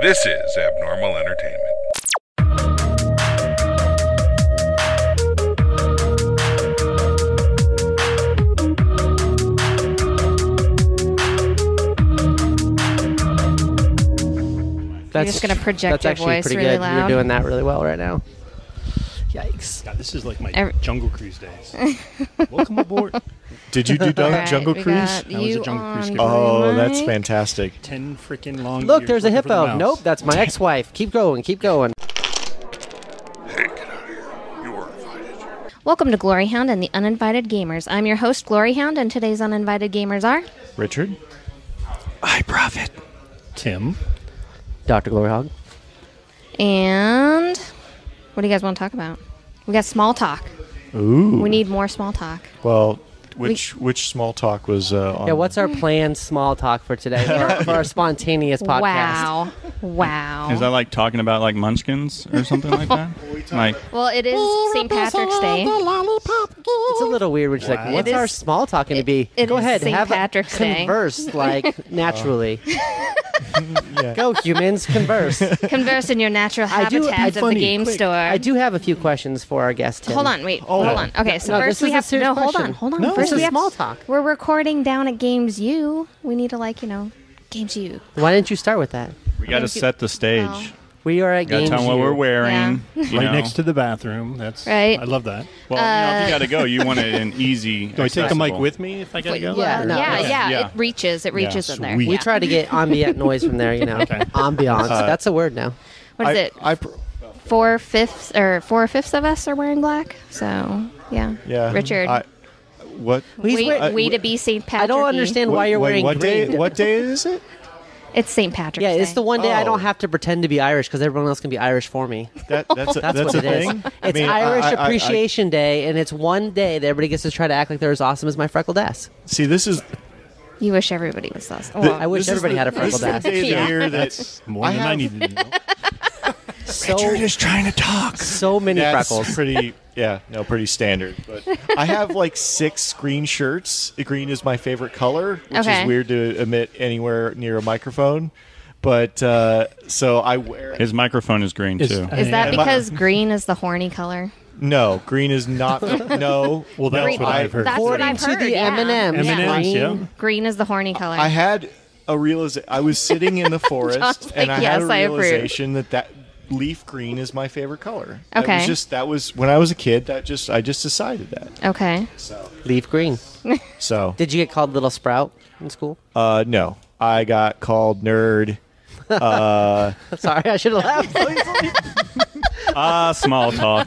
This is Abnormal Entertainment. You're just going to project your voice pretty really good. loud. You're doing that really well right now. Yikes. God, this is like my Jungle Cruise days. Welcome aboard. Did you do Right, Jungle we Cruise? got That was a you Jungle Cruise on skipper. Oh, green that's light. fantastic. 10 freaking long Look, years there's a looking for the hippo. mouse. Nope, that's my ex-wife. Keep going, keep going. Hey, get out of here. You are invited. Welcome to GloryHoundd and the Uninvited Gamers. I'm your host, GloryHoundd, and today's Uninvited Gamers are... Richard? I Prophet. Tim. DrGloryHogg. And... what do you guys want to talk about? We got small talk. Ooh. We need more small talk. Well, which small talk was on? Yeah, what's our planned small talk for today for our spontaneous podcast? Wow. Wow. Is that like talking about like munchkins or something like that? Like, Well, it is St. Patrick's Day. It's a little weird when she's like, what's It our is- small talk going to be? it Go is ahead, St. have Patrick's Day. converse like naturally. Go humans, converse. Converse in your natural I do- habitats of the funny, game quick. store. I do have a few questions for our guest, Tim. Hold on, wait. Hold on. Okay, so No, first this we is a have serious no. Hold question. on, hold on. No, First this we is have small talk. We're recording down at Games U. We need to Games U. Why didn't you start with that? we got to set the stage. Well, We are at Got to Games tell them what U. we're wearing. Yeah. you Right know. next to the bathroom. That's Right. I love that. Well, if you got to go, you want it an easy. Do I take the mic accessible. with me if I gotta go? Yeah, no. yeah, Yeah. It reaches in there. sweet. We Yeah. try to get ambient noise from there, you know. Ambiance. That's a word now. What is it? I 4/5 of us are wearing black. So yeah. yeah. Richard. What? We to be St. Patrick. I don't understand why you're wearing what green. day? What day is it? It's St. Patrick's Yeah, Day. it's the one day I don't Oh. have to pretend to be Irish because everyone else can be Irish for me. That's That's a what it is. thing. It's Irish Appreciation Day, and it's one day that everybody gets to try to act like they're as awesome as my freckled ass. See, this is. You wish everybody was us. I wish this is everybody the- had a this is freckled the ass. day of the Yeah. year that That's more than I needed to know. So, trying to talk. so many That's freckles. pretty. Yeah, no, pretty standard. But I have like 6 green shirts. Green is my favorite color, which Okay. is weird to admit anywhere near a microphone. But so I wear. His microphone is green too. Is that Yeah. because green is the horny color? No, green is not. No. Well, that's Green- what I've heard. That's what According I've to heard. the yeah. M&Ms, M&Ms, yeah. Green is the horny color. I had a realization. I was sitting in the forest, John's and like, I had "Yes, a I approve." realization that leaf green is my favorite color. Okay. That was when I was a kid. I just decided that. Okay. So Leaf green. Did you get called Little Sprout in school? no, I got called nerd. Sorry, I should have laughed. Small talk.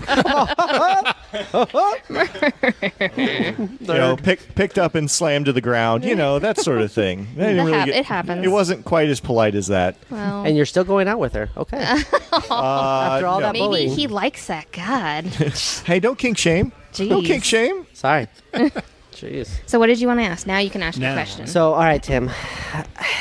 Picked up and slammed to the ground. That sort of thing. I didn't really It happens. It wasn't quite as polite as that. Well, And you're still going out with her. Okay. After all that maybe bullying. he likes that. God. Hey, don't kink shame. Don't Jeez. kink shame. Sorry. Jeez. So what did you want to ask? Now you can ask your Now. question. So, all right, Tim.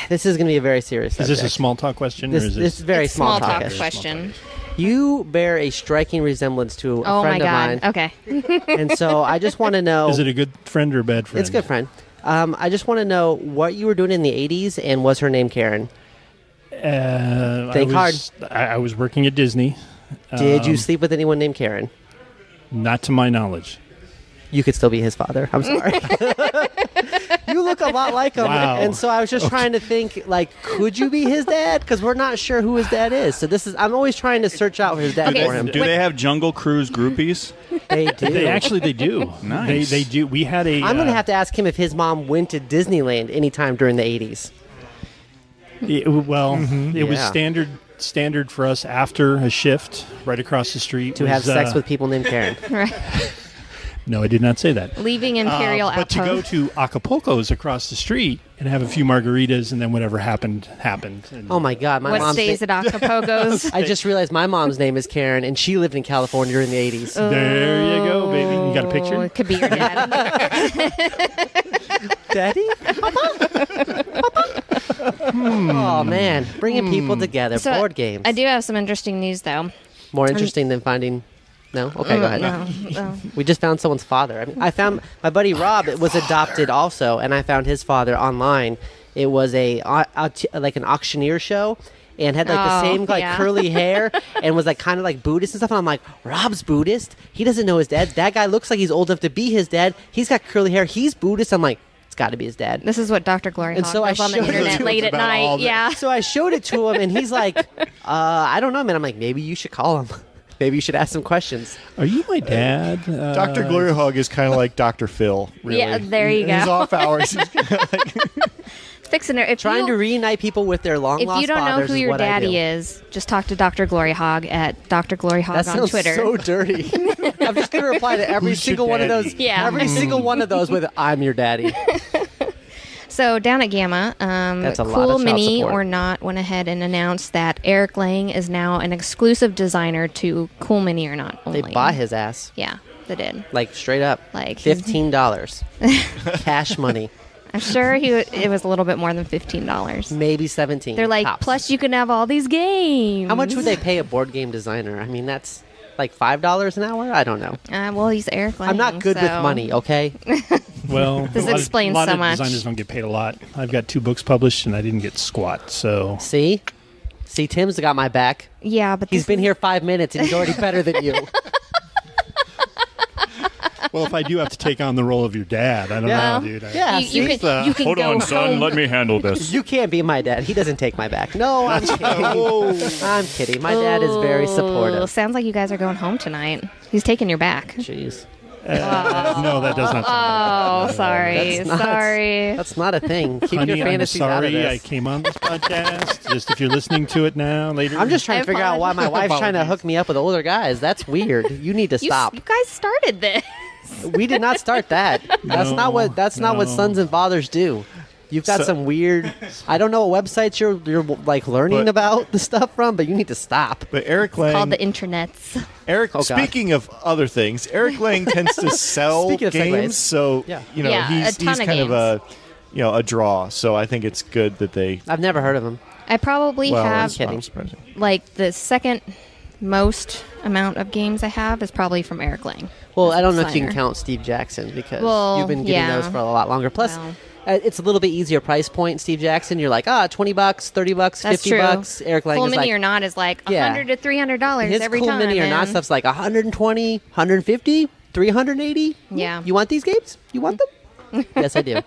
This is going to be a very serious Is subject. this a small talk question? This or is is very It's small talk talkish. question. You bear a striking resemblance to a Oh my friend of mine. God. Okay. And so I just want to know. Is it a good friend or a bad friend? It's a good friend. I just want to know what you were doing in the 80s, and was her name Karen? Think hard. I was working at Disney. Did you sleep with anyone named Karen? Not to my knowledge. You could still be his father. I'm sorry. You look a lot like him. Wow. And so I was just trying to think, like, could you be his dad? Because we're not sure who his dad is. So I'm always trying to search out his dad Okay, for him. Do they have Jungle Cruise groupies? They do. They do. Nice. They do. We had a. I'm going to have to ask him if his mom went to Disneyland anytime during the 80s. It was Yeah. standard for us after a shift right across the street To have sex with people named Karen. Right. No, I did not say that. Leaving Imperial But to go Outpost. to Acapulco's across the street and have a few margaritas, and then whatever happened. And Oh my God, my What mom's stays at Acapulco's? I just realized my mom's name is Karen, and she lived in California during the 80s. there you go, baby. You got a Oh, picture? it could be your dad. Daddy? Oh man, bringing people together. So, Board games. I do have some interesting news, though. More interesting than finding. No? Okay, go ahead. No. We just found someone's father. I found my buddy Rob was adopted also, and I found his father online. It was like an auctioneer show, and had like the same like yeah. curly hair and was like kind of like Buddhist and stuff. And I'm like, Rob's Buddhist. He doesn't know his dad. That guy looks like he's old enough to be his dad. He's got curly hair. He's Buddhist. I'm like, it's got to be his dad. This is what DrGloryHogg And so I does on the showed it to internet him late at about all night. the- Yeah. So I showed it to him, and he's like, I don't know, man. I'm like, maybe you should call him. Maybe you should ask some questions. Are you my dad? Dr. GloryHogg is kind of like Dr. Phil, really. Yeah, there you In his go. off hours, he's Fixing it. If Trying to reunite people with their long If lost you don't know fathers who is your what I daddy do. is, just talk to DrGloryHogg at DrGloryHogg That on sounds Twitter. so dirty. I'm just going to reply to every Who's your single one of daddy? those. Yeah. Every single one of those with "I'm your daddy." So down at Gamma, That's a lot Cool of child Mini support. or Not went ahead and announced that Eric Lang is now an exclusive designer to Cool Mini or Not They only. bought his ass, Yeah, they did. like straight up, Like $15, cash money, I'm sure it was a little bit more than $15. maybe 17. They're like, tops. plus you can have all these games. How much would they pay a board game designer? I mean, that's like $5 an hour. I don't know. Well, he's Eric Lang. I'm not good with so- money. Okay. Well, This a lot explains of, a lot so of much. designers don't get paid a lot. I've got 2 books published, and I didn't get squat. So See, Tim's got my back. Yeah, but He's this been is- here 5 minutes, and he's already better than you. well, if I do have to take on the role of your dad, I don't Yeah. know, dude. Yeah, You see? can Hold go on, son. home. Let me handle this. You can't be my dad. He doesn't take my back. No, I'm kidding. I'm kidding. My dad is very Oh, supportive. sounds like you guys are going home tonight. He's taking your back. Jeez. No, that does not. Oh, sorry. That's not- Sorry. That's not a thing. Keep Honey, your I'm fantasies out of sorry I this. came on this podcast. Just if you're listening to it now, later. I'm just trying I to figure out why my wife's trying to Apologies. hook me up with older guys. That's weird. You need to You stop. guys started this. We did not start that. That's not what. That's not what no. sons and fathers do. You've got some weird. I don't know what websites you're like learning But- about the stuff from, but you need to stop. But Eric Lang, Called the internets. Eric. Oh, God. Speaking of other things, Eric Lang tends to sell Speaking of segues. games, so Yeah. Yeah, a he's ton of kind of a games. a draw. So I think it's good that they. I've never heard of him. I probably Well, have it's not kidding. surprising. like the second most amount of games I have is probably from Eric Lang. Well, as I a don't know if you can designer. count Steve Jackson because Well, you've been getting yeah. those for a lot longer. Plus, Well. it's a little bit easier price point. Steve Jackson, you're like, $20, $30, That's $50. true. Eric Lang Cool is Mini like or Not is like Yeah. $100 to $300 his every Cool time. Mini or Not and- stuff's like 120, 150, 380. Yeah. You want these games? You want them? Yes, I do.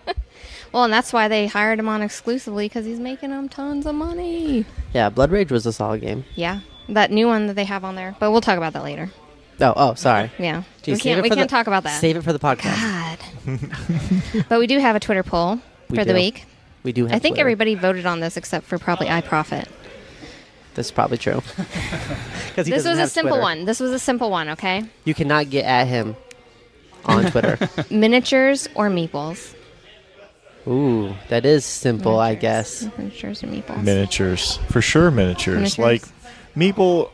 Well, and that's why they hired him on exclusively because he's making them tons of money. Yeah, Blood Rage was a solid game. Yeah, that new one that they have on there, but we'll talk about that later. Oh, sorry. Yeah, Geez, we save it can't for the- talk about that. Save it for the podcast. God. But we do have a Twitter poll We for the do. week. We do have I think Twitter. everybody voted on this except for probably iProfit. That's probably true. 'Cause he This doesn't was a have simple Twitter. one. This was a simple one, okay? You cannot get at him on Twitter. Miniatures or meeples? Ooh, that is simple, I guess. Miniatures or meeples? Miniatures, for sure. Miniatures. Like Meeple,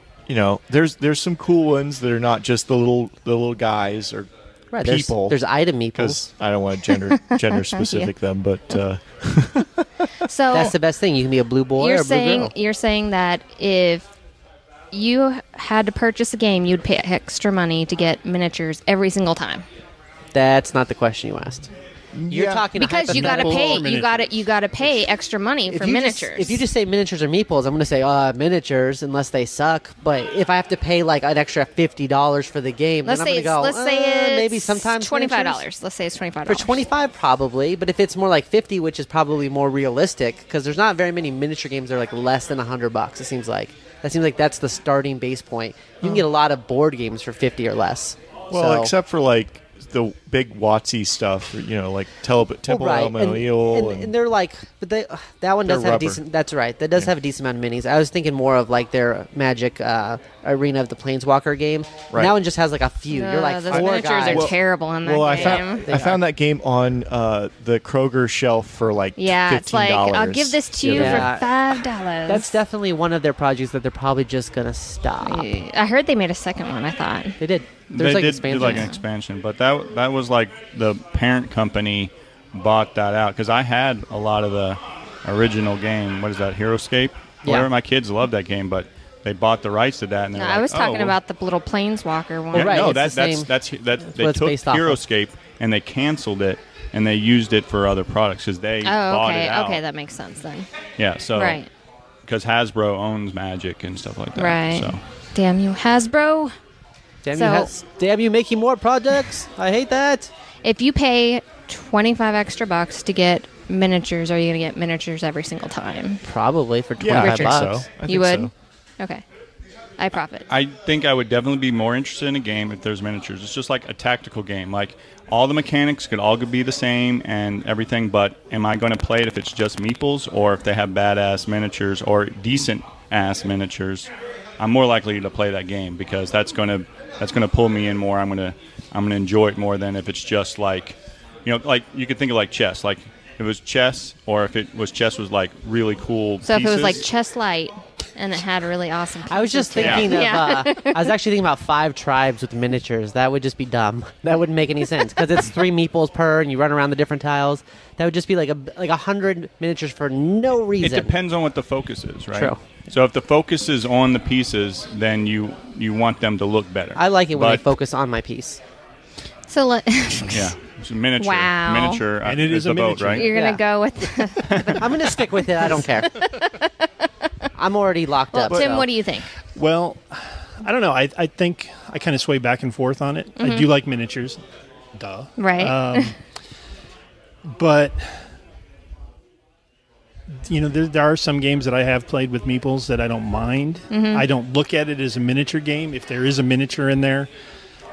there's some cool ones that are not just the little guys or Right, people. There's item meeples. Because I don't want to gender specific them, but So That's the best thing. You can be a blue boy or a blue girl. you're saying that if you had to purchase a game, you'd pay extra money to get miniatures every single time. That's not the question you asked. You're Yeah. talking Because you gotta hypothetical- pay, you gotta pay extra money for you miniatures. if you just say miniatures or meeples, I'm going to say miniatures unless they suck. But if I have to pay like an extra $50 for the game, let's then say I'm going to go. let's say it's maybe sometimes $25. miniatures. Let's say it's $25 For 25 probably, but if it's more like 50, which is probably more realistic, because there's not very many miniature games that are like less than $100. It seems like that's the starting base point. You can get a lot of board games for 50 or less. well, So- except for like the big WotC stuff, like Temple right. Elemental, and they're like, but that one does They're have a rubber. decent. That's right. That does have a decent amount of minis. I was thinking more of like their Magic Arena of the Planeswalker game. Right. That one just has like a few. You're like those four miniatures guys. are terrible in that Well, game. I found that game on the Kroger shelf for like Yeah, $15. it's like I'll give this to you Yeah. for $5. That's definitely one of their projects that they're probably just gonna stop. I heard they made a second one. I thought. They did. They There's like did expansions. do like an expansion, but that was like the parent company bought that out because I had a lot of the original game. What is that, HeroScape? Yeah. Whatever. My kids loved that game, but they bought the rights to that. And No, they're I like, was talking well, about the little Planeswalker one. Yeah, right, no, it's the same- they what took it's based off of. HeroScape and they canceled it and they used it for other products because they Oh, bought okay. it out. Okay, that makes sense then. Yeah, so Right. because Hasbro owns Magic and stuff like that. Right. So. Damn you, Hasbro. Damn you making more products. I hate that. If you pay 25 extra bucks to get miniatures, are you going to get miniatures every single time? Probably for 25 I think bucks. so. I You think would? so. Okay. I profit. I think I would definitely be more interested in a game if there's miniatures. It's just like a tactical game. Like, all the mechanics could all be the same and everything, but am I going to play it if it's just meeples or if they have badass miniatures or decent-ass miniatures? I'm more likely to play that game because that's going to pull me in more. I'm going to enjoy it more than if it's just like, like you could think of like chess. Like, if it was chess or if it was chess was like really cool So pieces. if it was like Chess Light and it had really awesome pieces. I was just thinking of. I was actually thinking about 5 tribes with miniatures. That would just be dumb. That wouldn't make any sense because it's 3 meeples per, and you run around the different tiles. That would just be like 100 miniatures for no reason. It depends on what the focus is, right? True. So if the focus is on the pieces, then you want them to look better. I like it when they focus on my piece. So yeah, it's a miniature. Wow. Miniature, And it is the a boat, miniature. right? you're going to go with... I'm going to stick with it. I don't care. I'm already locked Well, up. Tim, so. what do you think? Well, I don't know. I think I kind of sway back and forth on it. I do like miniatures. Duh. Right. But, there are some games that I have played with meeples that I don't mind. I don't look at it as a miniature game. If there is a miniature in there,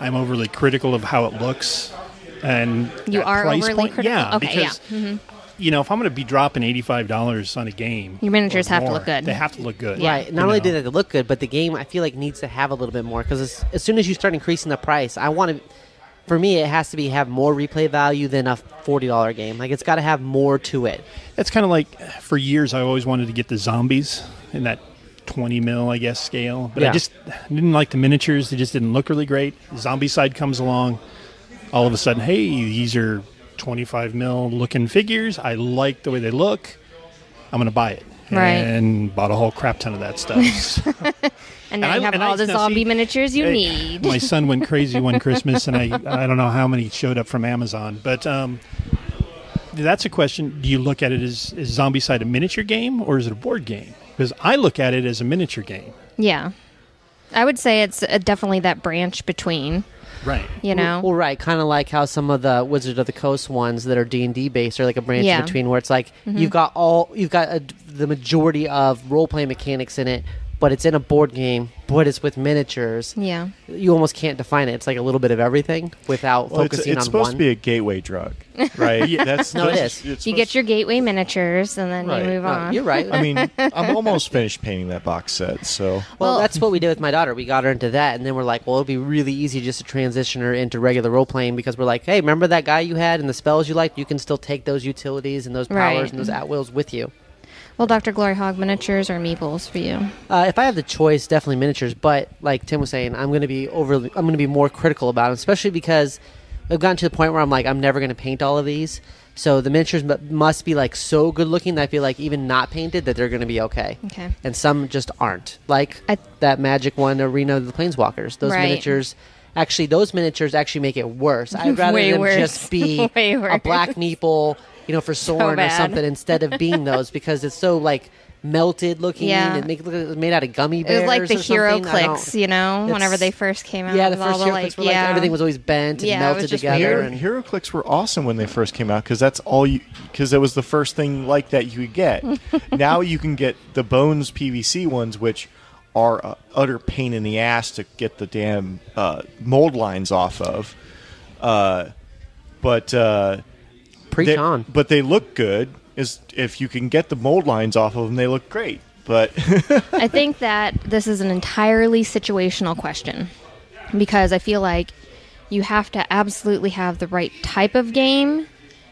I'm overly critical of how it looks. And You that are price overly point, critical? Yeah, Okay, because, if I'm going to be dropping $85 on a game... Your miniatures or have to more, look good. They have to look good. Yeah. Right. Not only do they look good, but the game, I feel like, needs to have a little bit more. Because as soon as you start increasing the price, for me, it has to have more replay value than a $40 game. Like, it's got to have more to it. It's kind of like, for years, I always wanted to get the zombies in that 20 mil, I guess, scale. But Yeah. I just didn't like the miniatures. They just didn't look really great. Zombie side comes along. All of a sudden, hey, these are 25 mil looking figures. I like the way they look. I'm going to buy it. Right. And bought a whole crap ton of that stuff. And now you have all the now zombie see, miniatures you need. My son went crazy one Christmas, and I don't know how many showed up from Amazon. But that's a question. Do you look at it as Zombicide a miniature game, or is it a board game? Because I look at it as a miniature game. Yeah. I would say it's definitely that branch between, Right. Well, right. Kind of like how some of the Wizard of the Coast ones that are D&D based are like a branch in between, where it's like you've got the majority of role-playing mechanics in it, but it's in a board game, but it's with miniatures. Yeah. You almost can't define it. It's like a little bit of everything without focusing on one. It's supposed to be a gateway drug, right? No, it is. You get your gateway miniatures, and then Right. you move on. You're right. I mean, I'm almost finished painting that box set, so... Well, that's what we did with my daughter. We got her into that, and then we're like, well, it'll be really easy just to transition her into regular role-playing, because we're like, hey, remember that guy you had and the spells you liked? You can still take those utilities and those powers Right. and those at-wills with you. Well, DrGloryHogg miniatures or meeples for you? If I have the choice, definitely miniatures. But like Tim was saying, I'm going to be more critical about them, especially because I've gotten to the point where I'm like, I'm never going to paint all of these. So the miniatures must be like so good looking that I feel like even not painted that they're going to be okay. Okay. And some just aren't. Like that Magic one, Arena of the Planeswalkers. Those Right. miniatures. Actually, those miniatures actually make it worse. I'd rather Way them worse. just be Way a worse. black meeple, for Soren or bad. something, instead of being those, because it's so like melted looking Yeah. and look like it was made out of gummy It bears. was like the or hero something. I don't- clicks, whenever they first came out. Yeah, the with all first hero clicks were like everything was always bent and Yeah, it was melted just together. weird. And HeroClix were awesome when they first came out because it was the first thing like that you could get. Now you can get the Bones PVC ones, which are a utter pain in the ass to get the damn mold lines off of. But preach on. But they look good. If you can get the mold lines off of them, they look great. But I think that this is an entirely situational question, because I feel like you have to absolutely have the right type of game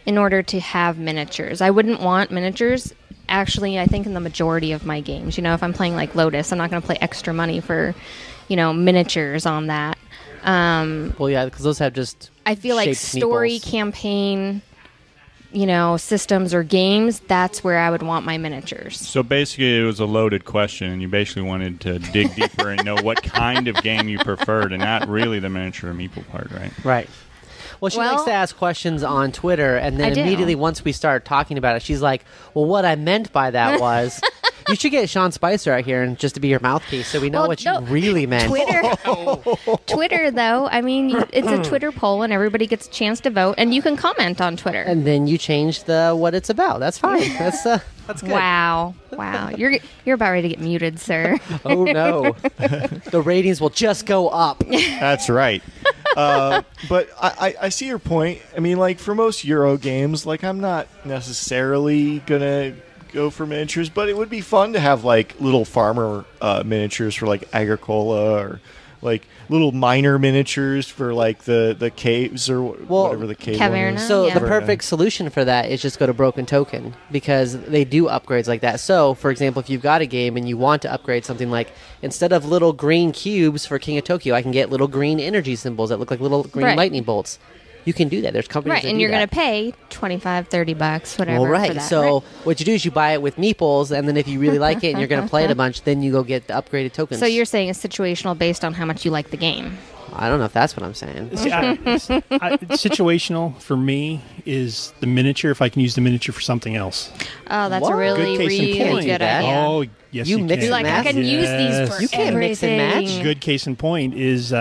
in order to have miniatures. I wouldn't want miniatures. Actually, I think in the majority of my games, if I'm playing like Lotus, I'm not going to play extra money for, miniatures on that. Well, yeah, because those have just I feel like shaped story meeples. campaign, systems or games, that's where I would want my miniatures. So basically, it was a loaded question, and you basically wanted to dig deeper and know what kind of game you preferred, and not really the miniature or meeple part, right? Right. Well, she likes to ask questions on Twitter, and then I do. immediately once we start talking about it, she's like, well, what I meant by that was... You should get Sean Spicer out here and just to be your mouthpiece, so we know Well, what no, you really meant. Twitter, though. I mean, it's a Twitter poll, and everybody gets a chance to vote, and you can comment on Twitter. And then you change the what it's about. That's fine. That's good. Wow. You're about ready to get muted, sir. Oh no, the ratings will just go up. That's right. But I see your point. I mean, like, for most Euro games, like, I'm not necessarily gonna go for miniatures, but it would be fun to have like little farmer miniatures for like Agricola, or like little miner miniatures for like the caves or whatever the cave one Caverna. is. So Yeah. the perfect solution for that is just go to Broken Token, because they do upgrades like that. So, for example, if you've got a game and you want to upgrade something, like instead of little green cubes for King of Tokyo, I can get little green energy symbols that look like little green Right. lightning bolts. You can do that. There's companies Right, that and do you're going that. to pay $25, $30, whatever. Well, right. For that. So Right. what you do is you buy it with meeples, and then if you really like it and you're going to play it a bunch, then you go get the upgraded tokens. So you're saying it's situational based on how much you like the game. I don't know if that's what I'm saying. See, situational for me is the miniature. If I can use the miniature for something else. Oh, that's What? a really, Good case in really point. good That. idea. Oh, yes, You you, mix can. and like, I match? can use these for You can't mix and match. everything. Good case in point is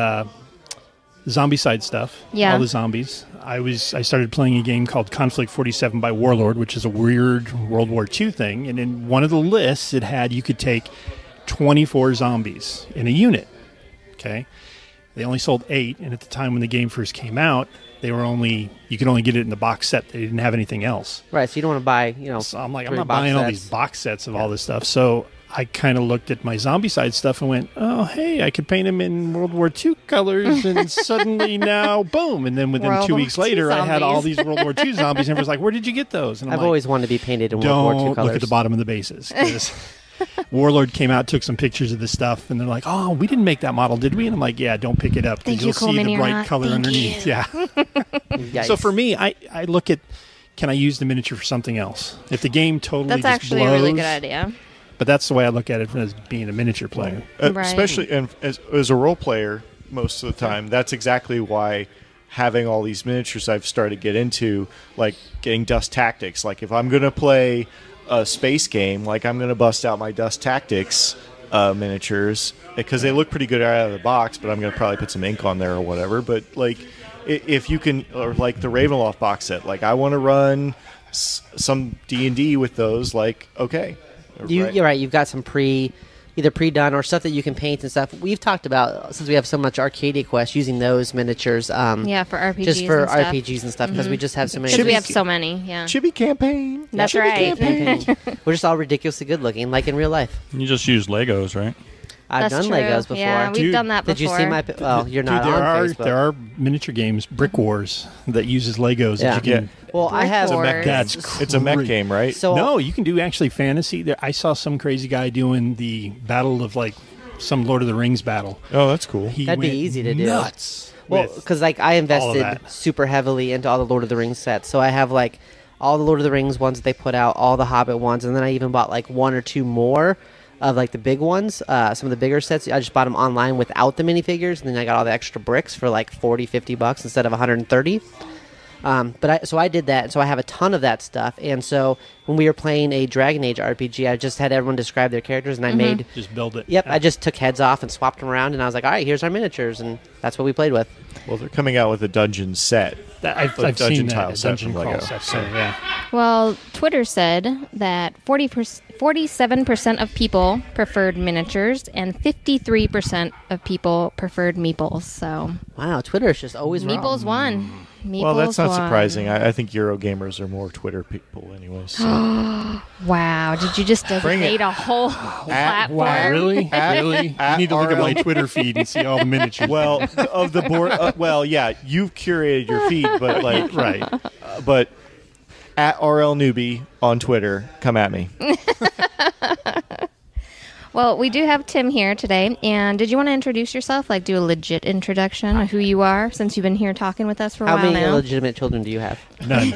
zombie side stuff. Yeah. All the zombies. I started playing a game called Conflict 47 by Warlord, which is a weird World War II thing. And in one of the lists, it had you could take 24 zombies in a unit. Okay. They only sold 8, and at the time when the game first came out, you could only get it in the box set. They didn't have anything else. Right, so you don't want to buy, So I'm like, I'm 3 not box buying all sets. these box sets of all this stuff. So I kind of looked at my zombie side stuff and went, oh, hey, I could paint them in World War II colors, and suddenly now, boom. And then within World 2 War weeks II later, I had all zombies. these World War II zombies, and everyone's like, where did you get those? And I'm I've like, always wanted to be painted in World War II don't colors. look at the bottom of the bases. 'Cause Warlord came out, took some pictures of the stuff, and they're like, oh, we didn't make that model, did we? And I'm like, yeah, don't pick it up, because Thank you, you'll see Coleman, the you're bright not. color Thank underneath. you. Yeah. Yikes. So for me, I look at, can I use the miniature for something else? If the game totally That's just actually blows, a really good idea. But that's the way I look at it as being a miniature player. Right. Especially and as a role player, most of the time, that's exactly why having all these miniatures I've started to get into, like getting Dust Tactics. Like, if I'm going to play a space game, like, I'm going to bust out my Dust Tactics miniatures, because they look pretty good out of the box, but I'm going to probably put some ink on there or whatever. But, like, if you can, or like the Ravenloft box set, like, I want to run some D&D with those, like, okay. You're right. You've got some either pre-done or stuff that you can paint and stuff. We've talked about, since we have so much Arcadia Quest, using those miniatures. Yeah, for RPGs. Just for and stuff. RPGs and stuff, because we just have so many. Because we have so many. Yeah. Chibi campaign. That's Chibi right. campaign. We're just all ridiculously good looking, like in real life. You just use Legos, right? I've That's done true. Legos before. Yeah, we've Dude, done that before. Did you see my? Well, you're not Dude, on Facebook. there are miniature games, Brick Wars, that uses Legos. Yeah. That you can, Well, I have. Brick Wars. That's crazy. It's a mech game, right? So No, you can do actually fantasy. There, I saw some crazy guy doing the battle of like some Lord of the Rings battle. Oh, that's cool. He That'd be went easy to do. nuts. Well, with- because like I invested that. super heavily into all the Lord of the Rings sets, so I have like all the Lord of the Rings ones that they put out, all the Hobbit ones, and then I even bought like 1 or 2 more of like the big ones, some of the bigger sets. I just bought them online without the minifigures, and then I got all the extra bricks for like $40-$50 instead of 130. So I did that, and so I have a ton of that stuff. And so when we were playing a Dragon Age RPG, I just had everyone describe their characters, and I made. just build it. Yep, I just took heads off and swapped them around, and I was like, all right, here's our miniatures, and that's what we played with. Well, they're coming out with a dungeon set. I've dungeon seen tile that. set Dungeon from crawl Lego. set. So, yeah. Well, Twitter said that 47% of people preferred miniatures and 53% of people preferred meeples. So Wow, Twitter is just always wrong. meeples won. Meeples Well, that's not won. surprising. I think Eurogamers are more Twitter people anyway. So. Wow, did you just Bring it. designate a whole platform? Wow, really? Really? You at need to look at my RL. Twitter feed and see all the miniatures. Well, of the board. Well, yeah, you've curated your feed, but like, right. but at RL Newbie on Twitter, come at me. Well, we do have Tim here today, and did you want to introduce yourself? Like, do a legit introduction of who you are, since you've been here talking with us for a How while many now. illegitimate children do you have? None.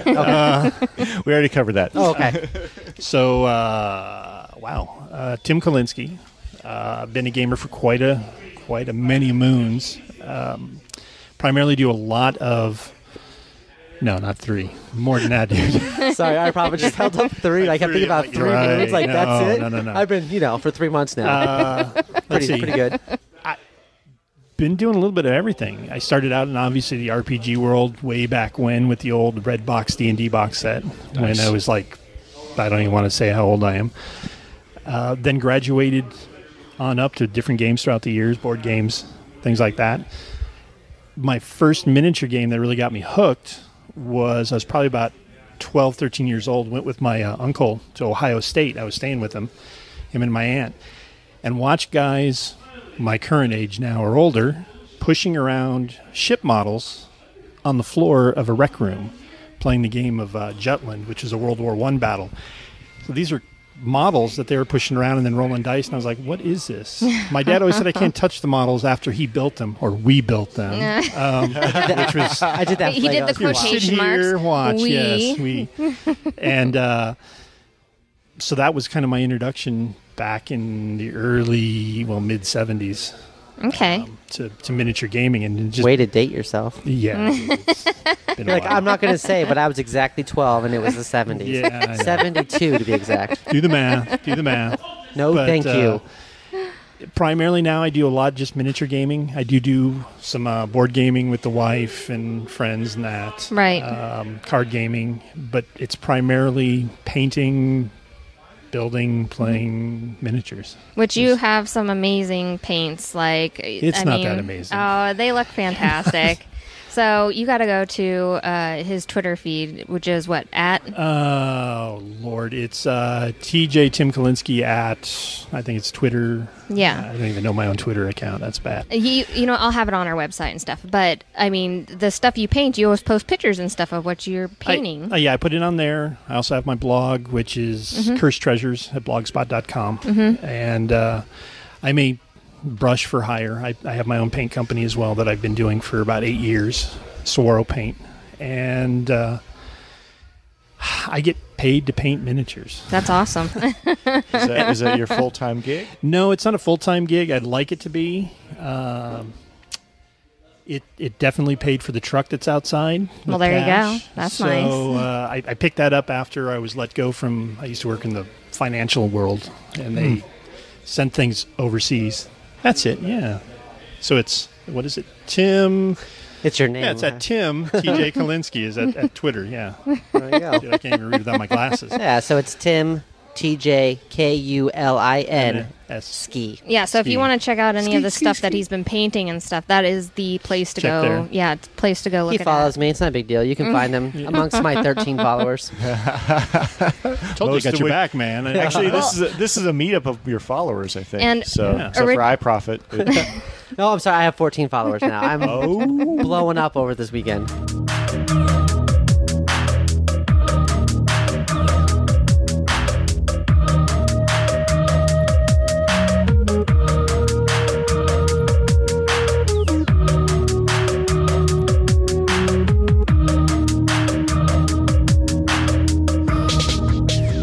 We already covered that. Oh, okay. So, Tim Kulinski. Been a gamer for quite a many moons. Primarily do a lot of No, not 3. More than that, dude. Sorry, I probably just held up 3. I kept thinking about 3 moons. Like, No, that's it? no. I've been, for 3 months now. Let's see. Pretty good. Been doing a little bit of everything. I started out in obviously the RPG world way back when with the old Red Box D&D box set when I was like, I don't even want to say how old I am. Then graduated on up to different games throughout the years, board games, things like that. My first miniature game that really got me hooked was I was probably about 12, 13 years old. Went with my uncle to Ohio State. I was staying with him and my aunt, and watched guys my current age now or older pushing around ship models on the floor of a rec room playing the game of Jutland, which is a World War I battle. So these are models that they were pushing around and then rolling dice, and I was like, what is this? My dad always said I can't touch the models after he built them, or we built them. Which was, I did that. He did the quotation sit here, marks. watch, yes, we. And so that was kind of my introduction back in the early, mid 70s. Okay. To miniature gaming, and just Way to date yourself. yeah. It's been a Like, while. I'm not going to say, but I was exactly 12, and it was the 70s. Yeah, I know. 72 to be exact. Do the math. No, But, thank you. Primarily now I do a lot just miniature gaming. I do some board gaming with the wife and friends and that. Right. Card gaming, but it's primarily painting, building, playing miniatures. Which you have some amazing paints. Like It's I not mean, that amazing. Oh, they look fantastic. So you got to go to his Twitter feed, which is what at. Oh Lord, it's TJ Tim Kulinski at, I think it's Twitter. Yeah. I don't even know my own Twitter account. That's bad. I'll have it on our website and stuff. But I mean, the stuff you paint, you always post pictures and stuff of what you're painting. I put it on there. I also have my blog, which is Cursed Treasures at blogspot.com. And I may brush for hire. I have my own paint company as well that I've been doing for about 8 years, Saguaro Paint. And I get paid to paint miniatures. That's awesome. Is that your full-time gig? No, it's not a full-time gig. I'd like it to be. It definitely paid for the truck that's outside. Well, with there you cash. go. That's so, nice. I picked that up after I was let go from, I used to work in the financial world, and they sent things overseas. That's it, yeah. So it's, what is it? Tim. It's your name. Yeah, it's at Tim, TJ Kulinski is at Twitter, yeah. There you go. Dude, I can't even read without my glasses. Yeah, so it's Tim, TJ, Kulin, S. ski. Yeah, so if you Ski. want to check out any Ski, of the ski, stuff ski. that he's been painting and stuff, that is the place to Check go. there. Yeah, it's a place to go look He at follows that. me. It's not a big deal. You can find him amongst my 13 followers. Told you Most got of your which- back, man. Actually, this is a meetup of your followers, I think. And- so, Yeah. except for iProfit. No, I'm sorry. I have 14 followers now. I'm blowing up over this weekend.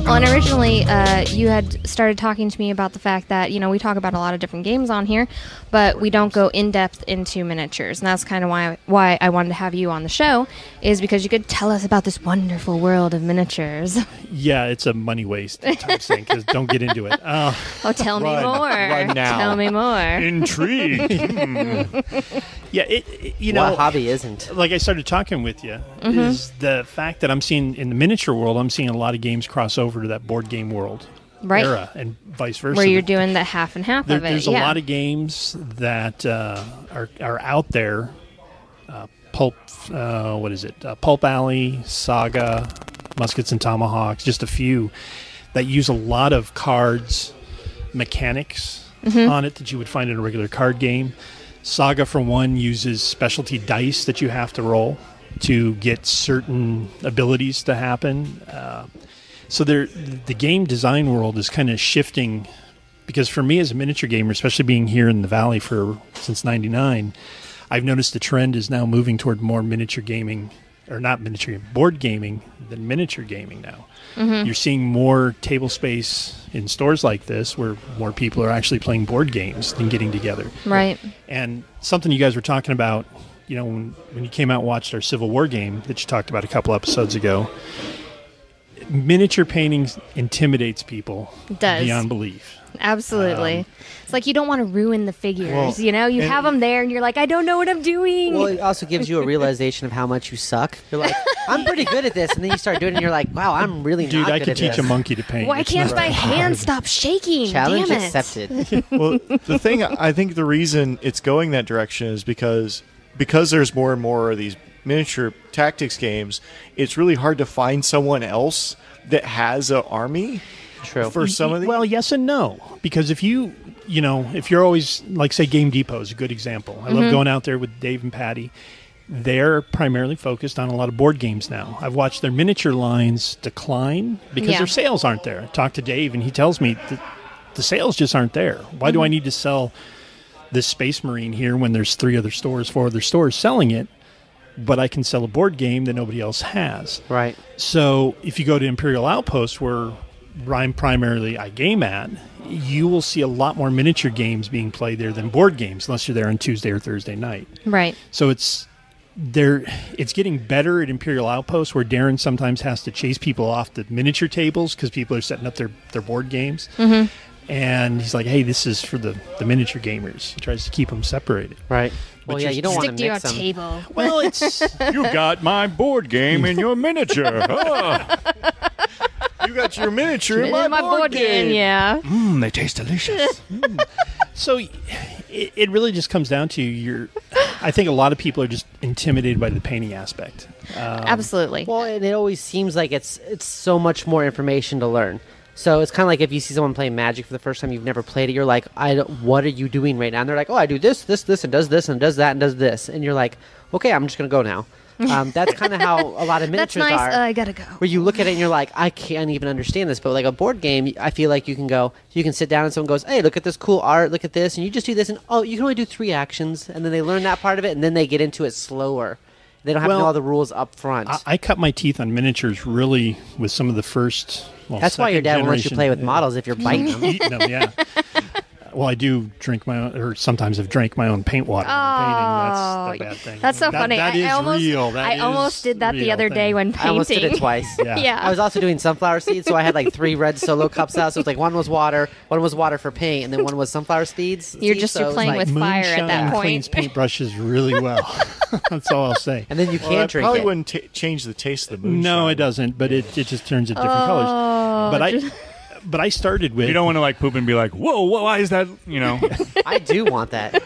Well, and originally, you had started talking to me about the fact that, we talk about a lot of different games on here, but we don't go in-depth into miniatures. And that's kind of why I wanted to have you on the show, is because you could tell us about this wonderful world of miniatures. Yeah, it's a money waste type thing, because don't get into it. Oh, tell me Run. more. Run now. Tell me more. Intrigued. Yeah, What hobby isn't? like I started talking with you, is the fact that I'm seeing in the miniature world, I'm seeing a lot of games cross over to that board game world Right. era, and vice versa. Where you're doing the half and half of it. There's yeah. a lot of games that are out there. Pulp, what is it? Pulp Alley, Saga, Muskets and Tomahawks, just a few that use a lot of cards, mechanics on it that you would find in a regular card game. Saga, for one, uses specialty dice that you have to roll to get certain abilities to happen. So the game design world is kind of shifting, because for me as a miniature gamer, especially being here in the Valley since '99, I've noticed the trend is now moving toward more miniature gaming, or not miniature, board gaming than miniature gaming now. You're seeing more table space in stores like this where more people are actually playing board games than getting together. Right. And something you guys were talking about, when you came out and watched our Civil War game that you talked about a couple episodes ago, miniature painting intimidates people It does. beyond belief. Absolutely. It's like you don't want to ruin the figures. Well, You have them there and you're like, I don't know what I'm doing. Well, it also gives you a realization of how much you suck. You're like, I'm pretty good at this, and then you start doing it, and you're like, wow, I'm really Dude, not I good could at teach this. a monkey to paint. Why It's can't not my that hand hard. stop shaking? Challenge Damn it. accepted. Well, the thing, I think the reason it's going that direction is because there's more and more of these miniature tactics games, it's really hard to find someone else that has an army. True. For some of these. Well, yes and no. Because if if you're always, like, say, Game Depot is a good example. I love going out there with Dave and Patty. They're primarily focused on a lot of board games now. I've watched their miniature lines decline because Yeah. their sales aren't there. I talked to Dave, and he tells me that the sales just aren't there. Why do I need to sell this Space Marine here when there's 4 other stores selling it, but I can sell a board game that nobody else has? Right. So if you go to Imperial Outpost, where I game at, you will see a lot more miniature games being played there than board games, unless you're there on Tuesday or Thursday night. Right. So it's getting better at Imperial Outpost, where Darren sometimes has to chase people off the miniature tables because people are setting up their board games. Mm-hmm. And he's like, hey, this is for the miniature gamers. He tries to keep them separated. Right. Well, yeah, you don't want Stick to to your mix them. table. Well, it's... You got my board game in your miniature. Oh. You got your miniature in My my board game. yeah. They taste delicious. So it really just comes down to I think a lot of people are just intimidated by the painting aspect. Absolutely. Well, and it always seems like it's so much more information to learn. So it's kind of like if you see someone playing Magic for the first time, you've never played it, you're like, what are you doing right now? And they're like, oh, I do this, this, this, and does this, and does that, and does this. And you're like, okay, I'm just going to go now. That's kind of how a lot of That's miniatures nice. are. I gotta go. Where you look at it and you're like, I can't even understand this. But like a board game, I feel like you can sit down and someone goes, hey, look at this cool art, look at this, and you just do this, and oh, you can only do 3 actions, and then they learn that part of it, and then they get into it slower. They don't have to know all the rules up front. I cut my teeth on miniatures really with some of the first. Well, That's why your second dad won't let you generation- play with models if you're biting them. Eating them, yeah. Well, I do drink my own, or sometimes have drank my own paint water when I'm painting. That's the bad thing. That's so funny. That is I almost, real. That I is almost did that a the real other thing. day when painting. I almost did it twice. Yeah. Yeah. I was also doing sunflower seeds, so I had like 3 red solo cups out. So it's like one was water for paint, and then one was sunflower seeds. You're playing with fire at that Moonshine point. cleans paintbrushes really well. That's all I'll say. And then you Well, can't that drink probably it. wouldn't change the taste of the moonshine. No, it doesn't. But it just turns it different colors. But I started with. You don't want to like poop and be like, whoa, why is that? I do want that.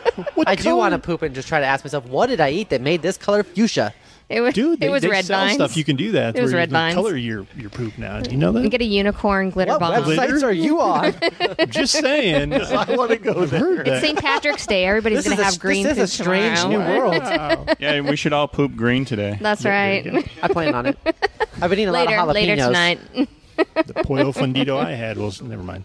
I do want to poop and just try to ask myself, what did I eat that made this color fuchsia? It was, Dude, it was they red sell vines. stuff. You can do that. It was where red you can vines. color your poop now. Do you know You that? get a unicorn glitter What bomb. websites are you on? I'm just saying. I want to go there. It's St. Patrick's Day. Everybody's going to have green This poop is a strange tomorrow. new world. Yeah, we should all poop green today. That's right. I plan on it. I've been eating a lot of jalapenos. Later tonight. The pollo fundido I had was never mind.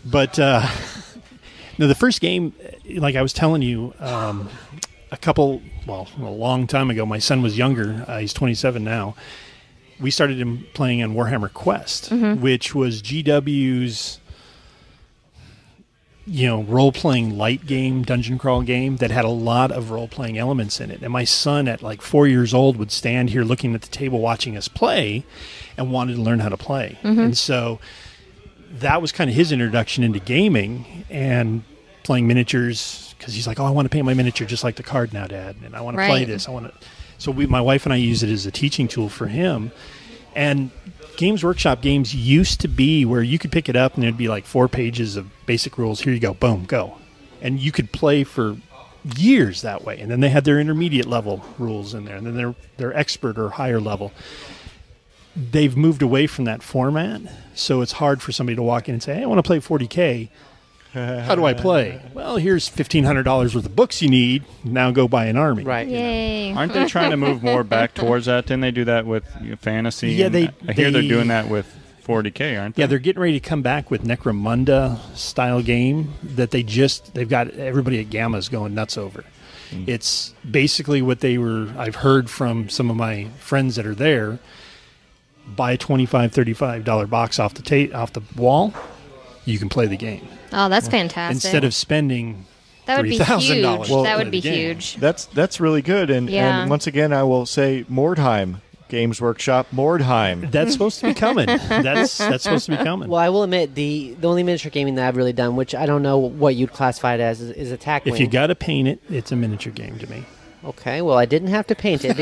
But no, the first game, like I was telling you, a long time ago. My son was younger. He's 27 now. We started him playing on Warhammer Quest, which was GW's role-playing light game, dungeon crawl game that had a lot of role-playing elements in it. And my son at like 4 years old would stand here looking at the table watching us play and wanted to learn how to play. And so that was kind of his introduction into gaming and playing miniatures, because he's like, oh, I want to paint my miniature just like the card now, Dad, and I want to play Right. this. So my wife and I use it as a teaching tool for him. And Games Workshop games used to be where you could pick it up and there'd be like 4 pages of basic rules. Here you go, boom, go. And you could play for years that way. And then they had their intermediate level rules in there, and then their expert or higher level. They've moved away from that format, so it's hard for somebody to walk in and say, hey, I want to play 40K. How do I play? Well, here's $1,500 worth of books you need. Now go buy an army. Right. Yay. Aren't they trying to move more back towards that? Didn't they do that with fantasy? Yeah, and I hear they're doing that with 40K, aren't they? Yeah, they're getting ready to come back with Necromunda style game that they've got everybody at Gamma's going nuts over. It's basically what I've heard from some of my friends that are there. Buy a $25, $35 box off the wall, you can play the game. Oh, that's fantastic. Instead of spending That would be $3,000. huge. Well, That play would be the game. huge. That's really good. And Yeah. once again, I will say Mordheim. Games Workshop, Mordheim. That's supposed to be coming. That's supposed to be coming. Well, I will admit the only miniature gaming that I've really done, which I don't know what you'd classify it as, is Attack Wing. If you got to paint it, it's a miniature game to me. Okay, well, I didn't have to paint it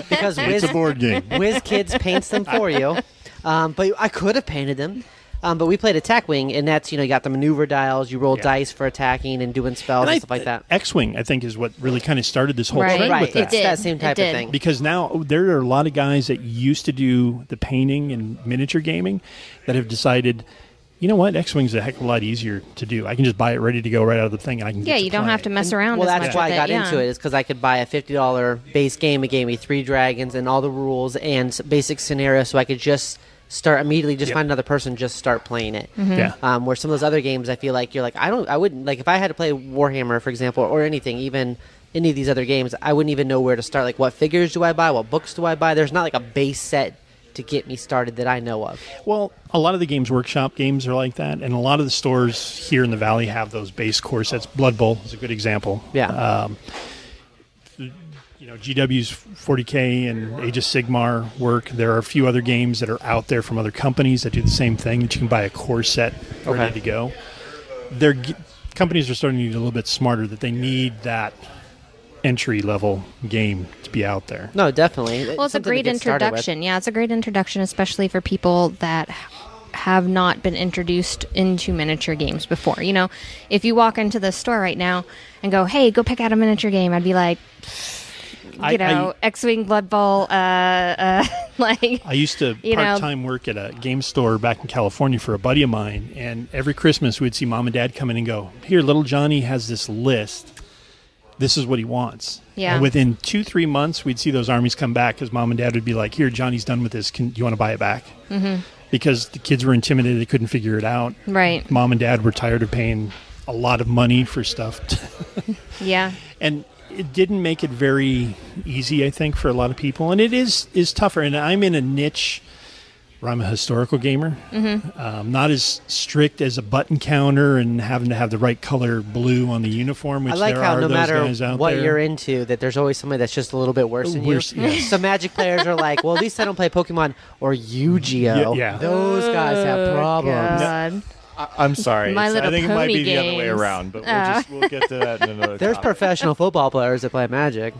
because It's a board game. WizKids paints them for you. But I could have painted them. But we played Attack Wing, and that's, you got the maneuver dials, you roll dice for attacking and doing spells and stuff like that. X-Wing, I think, is what really kind of started this whole Right. trend Right, with that. it's that same type of thing. Because now there are a lot of guys that used to do the painting and miniature gaming that have decided, you know what, X-Wing's a heck of a lot easier to do. I can just buy it ready to go right out of the thing, and I can Yeah, get you don't have to mess around Well, as that's much why I with got it. into it, is because I could buy a $50 base game. It gave me 3 dragons and all the rules and basic scenario, so I could just start immediately, just find another person, just start playing it. Yeah. Where some of those other games, I feel like you're like, I wouldn't, like if I had to play Warhammer, for example, or anything, even any of these other games, I wouldn't even know where to start. Like, what figures do I buy? What books do I buy? There's not like a base set to get me started that I know of. Well, a lot of the Games Workshop games are like that, and a lot of the stores here in the Valley have those base core sets. Blood Bowl is a good example. Yeah. GW's 40K and Age of Sigmar work. There are a few other games that are out there from other companies that do the same thing, that you can buy a core set ready to go. Companies are starting to get a little bit smarter, that they need that entry-level game to be out there. No, definitely. Well, it's a something to great get started with. introduction. Yeah, it's a great introduction, especially for people that have not been introduced into miniature games before. If you walk into the store right now and go, hey, go pick out a miniature game, I'd be like, X-Wing, Blood Bowl, like... I used to part-time work at a game store back in California for a buddy of mine, and every Christmas we'd see Mom and Dad come in and go, here, little Johnny has this list. This is what he wants. Yeah. And within 2-3 months, we'd see those armies come back because Mom and Dad would be like, here, Johnny's done with this. Do you want to buy it back? Mm-hmm. Because the kids were intimidated. They couldn't figure it out. Right. Mom and Dad were tired of paying a lot of money for stuff. Yeah. And it didn't make it very easy, I think, for a lot of people. And it is tougher. And I'm in a niche where I'm a historical gamer. Mm-hmm. Not as strict as a button counter and having to have the right color blue on the uniform, which I like there how are no those matter guys out what there. you're into, that there's always somebody that's just a little bit worse than you. Yes. So Magic players are like, well, at least I don't play Pokemon or Yu-Gi-Oh. Yeah. Those guys have problems. God. I'm sorry. My I Little think it might Pony be the other way games. around, but we'll get to that in another There's topic. professional football players that play Magic.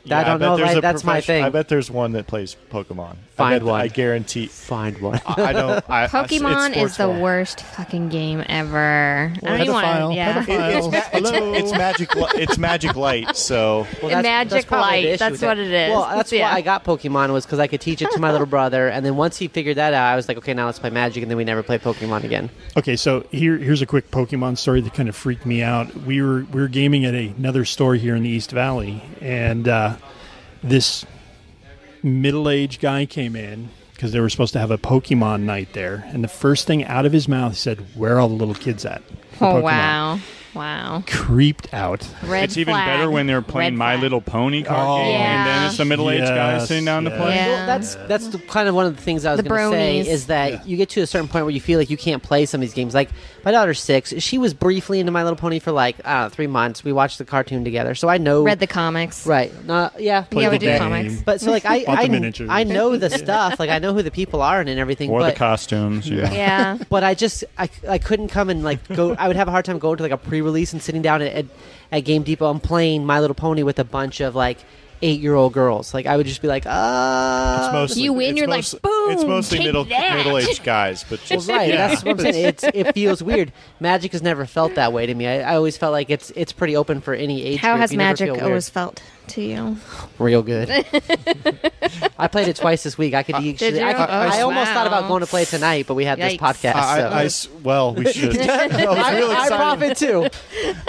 Yeah, I don't bet know, there's right? a That's my profession- thing. I bet there's one that plays Pokemon. Find one. I guarantee. Find one. I don't. Pokemon is the worst. worst fucking game ever. Well, I don't even pedophile, want to... Yeah. pedophiles. It's magic. It's Magic Light. So Magic probably the Light, issue that's with it. what it is. Well, that's Yeah. why I got Pokemon, was because I could teach it to my little brother, and then once he figured that out, I was like, okay, now let's play Magic, and then we never played Pokemon again. Okay, so here's a quick Pokemon story that kind of freaked me out. We were gaming at another store here in the East Valley, and this middle-aged guy came in because they were supposed to have a Pokemon night there, and the first thing out of his mouth, he said, "Where are all the little kids at?" for Oh, Pokemon?" wow. Creeped out. Red It's even flag. better when they're playing Red My flag. Little Pony card Oh. game, and then Yeah. it's the middle-aged guy Yes, sitting down to yes. play. Yeah. Well, that's kind of one of the things I was The going to say, bronies. is that you get to a certain point where you feel like you can't play some of these games. Like, my daughter's 6. She was briefly into My Little Pony for, like, I don't know, 3 months. We watched the cartoon together, so I know... Read the comics. Right. Yeah. Yeah, we the do game. comics. But, so, like, Bought the I miniatures. know the stuff. Like, I know who the people are and everything. Or but, the costumes. Yeah. Yeah. But I couldn't come and, like, go... I would have a hard time going to, like, a pre-release and sitting down at Game Depot and playing My Little Pony with a bunch of, like, 8-year-old girls. Like, I would just be like, It's mostly, You win, it's you're like, mostly- boom, It's mostly take middle that. middle-aged guys, but Well, just right. Yeah. That's what I'm saying. It feels weird. Magic has never felt that way to me. I always felt like it's pretty open for any age How group. has You never Magic feel weird. always felt to you? Real good. I played it twice this week. I could Did actually. you? I almost Wow. thought about going to play it tonight, but we had this Yikes. podcast. So. well, we should. I was really I excited. profit too.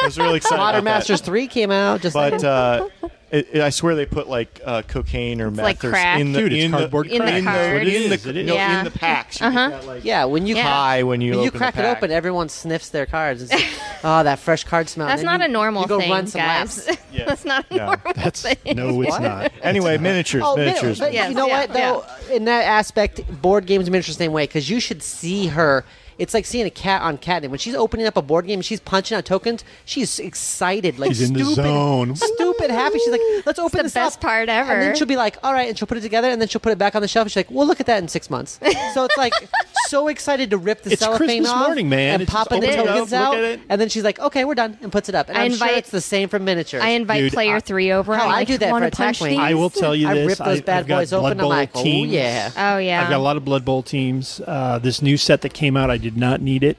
I was really excited. Modern about that. Masters 3 came out. Just But saying. I swear they put like cocaine or meth like or crack. in the Dude, it's in the cardboard In the crack. card. That's what it in the is. It is. no, Yeah. in the packs. You get that, like, yeah, when you Yeah. high when you open crack the it pack. open, everyone sniffs their cards. It's like, oh, that fresh card smell. That's And then not you- a normal you go thing, run some guys. laps. Yeah. That's not a No. normal That's thing. no, it's What? not. Anyway, miniatures. But Yes, you know yeah, what, though? In that aspect, board games are miniatures the same way, because you should see her. It's like seeing a cat on catnip. When she's opening up a board game and she's punching out tokens, she's excited, like She's in the zone. stupid happy. She's like, let's open the this best up. part ever. And then she'll be like, all right, and she'll put it together, and then she'll put it back on the shelf. And she's like, well, look at that in 6 months. So it's like so excited to rip the It's cellophane Christmas off morning, man. and It's pop just the open it up, tokens look out, at it. and then she's like, okay, we're done, and puts it up. And I'm sure it's the same for miniatures. I invite Dude, player 3 over. hell, I'm I like, do that "Wanna for Attack punch Wing." these?" I will tell you I this. rip those bad I've got boys open. Blood I'm Bowl like, oh teams. yeah. Oh yeah. I've got a lot of Blood Bowl teams. This new set that came out, I did not need it.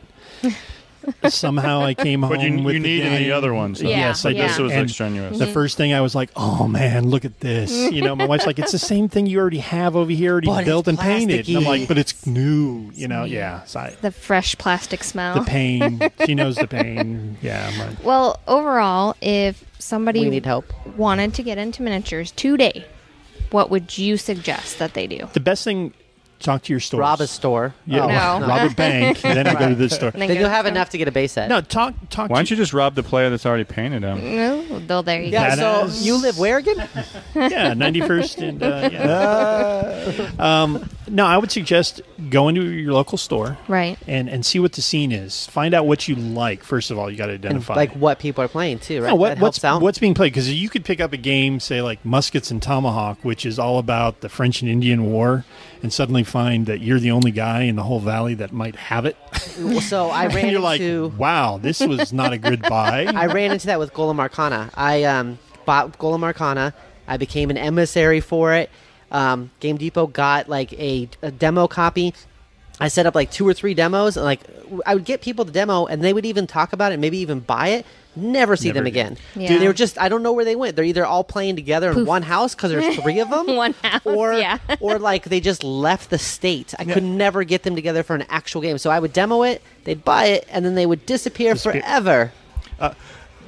Somehow I came home But you with need the the other ones. though. Yeah, Yes, I yeah. This was And extraneous. The first thing I was like, oh man, look at this. You know, my wife's like, it's the same thing you already have over here, already But it's built and painted. And I'm like, plasticky. but it's new. You know, yeah. So The fresh plastic smell. the pain. She knows the pain. Yeah. I'm like, Well, overall, if We somebody need help. wanted to get into miniatures today, what would you suggest that they do? the best thing, talk to your store. Rob a store. Yeah, No. rob a bank. Then I go to this store. Then Then go you'll to have the enough to get a base set. No, talk. Why don't you just rob the player that's already painted them? No, well, there you Yeah, go. so you live where again? Yeah, 91st and no, I would suggest going to your local store Right. and see what the scene is. Find out what you like. First of all, you got to And identify like what people are playing too, right? No, That helps out. what's being played, because you could pick up a game, say like Muskets and Tomahawk, which is all about the French and Indian War, and suddenly find that you're the only guy in the whole valley that might have it. So I ran And you're like, into wow, this was not a good buy. I ran into that with Golem Arcana. I bought Golem Arcana. I became an emissary for it. Game Depot got like a demo copy. I set up like 2 or 3 demos, and like I would get people the demo, and they would even talk about it, maybe even buy it. Never see Never them again. again. Yeah. They were just, I don't know where they went. They're either all playing together in Poof. one house because there's 3 of them, One house, or yeah. or like they just left the state. I could never get them together for an actual game. So I would demo it, they'd buy it, and then they would disappear forever.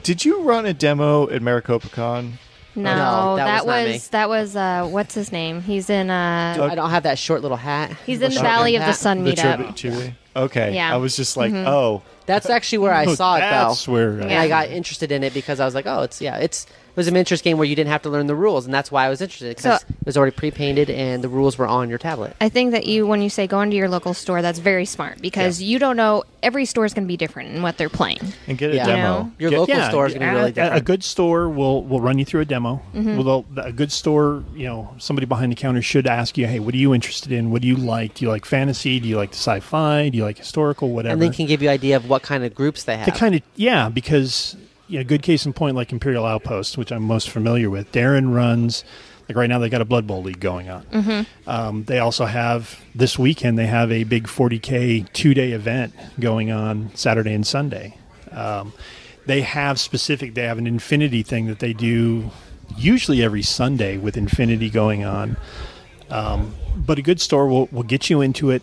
Did you run a demo at Maricopa Con? No, No, that that was that was what's his name? He's in I don't have that short little hat. he's in the Shotgun Valley of the hat. Sun The meetup. Chibi? Okay. Yeah. I was just like, oh. That's actually where I saw it, though. That's where. And Yeah. I got interested in it because I was like, oh, it was a miniatures game where you didn't have to learn the rules, and that's why I was interested, because So- it was already pre-painted and the rules were on your tablet. I think that when you say go into your local store, that's very smart because you don't know, every store is going to be different in what they're playing. And get a Yeah. demo. You know? Your local store is going to be really A different. good store will run you through a demo. A good store, somebody behind the counter should ask you, hey, what are you interested in? What do you like? Do you like fantasy? Do you like the sci-fi? Do you like historical? Whatever. And they can give you an idea of what kind of groups they have. Because good case in point, like Imperial Outpost, which I'm most familiar with. Darren runs, like right now they got a Blood Bowl league going on. They also have, this weekend, they have a big 40K 2-day event going on Saturday and Sunday. They have an Infinity thing that they do usually every Sunday with Infinity going on. But a good store will get you into it.